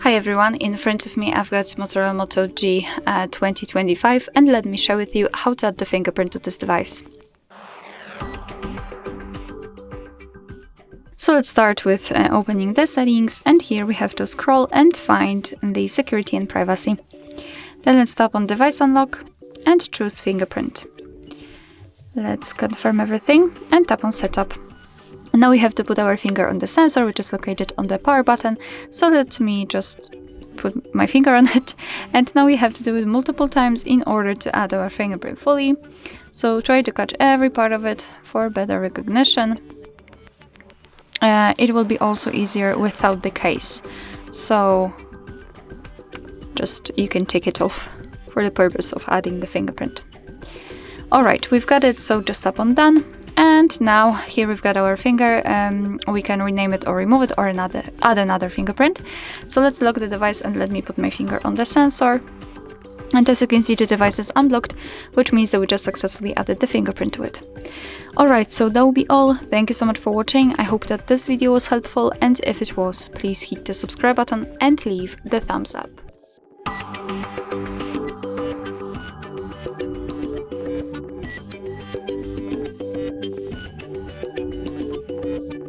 Hi everyone, in front of me I've got Motorola Moto G 2025 and let me share with you how to add the fingerprint to this device. So let's start with opening the settings, and here we have to scroll and find the security and privacy. Then let's tap on device unlock and choose fingerprint. Let's confirm everything and tap on setup. Now we have to put our finger on the sensor, which is located on the power button. So let me just put my finger on it. And now we have to do it multiple times in order to add our fingerprint fully. So try to catch every part of it for better recognition. It will be also easier without the case. So just you can take it off for the purpose of adding the fingerprint. Alright, we've got it, so just tap on done. And now here we've got our finger. We can rename it or remove it or add another fingerprint. So let's lock the device and let me put my finger on the sensor. And as you can see, the device is unblocked, which means that we just successfully added the fingerprint to it. Alright, so that will be all. Thank you so much for watching. I hope that this video was helpful, and if it was, please hit the subscribe button and leave the thumbs up.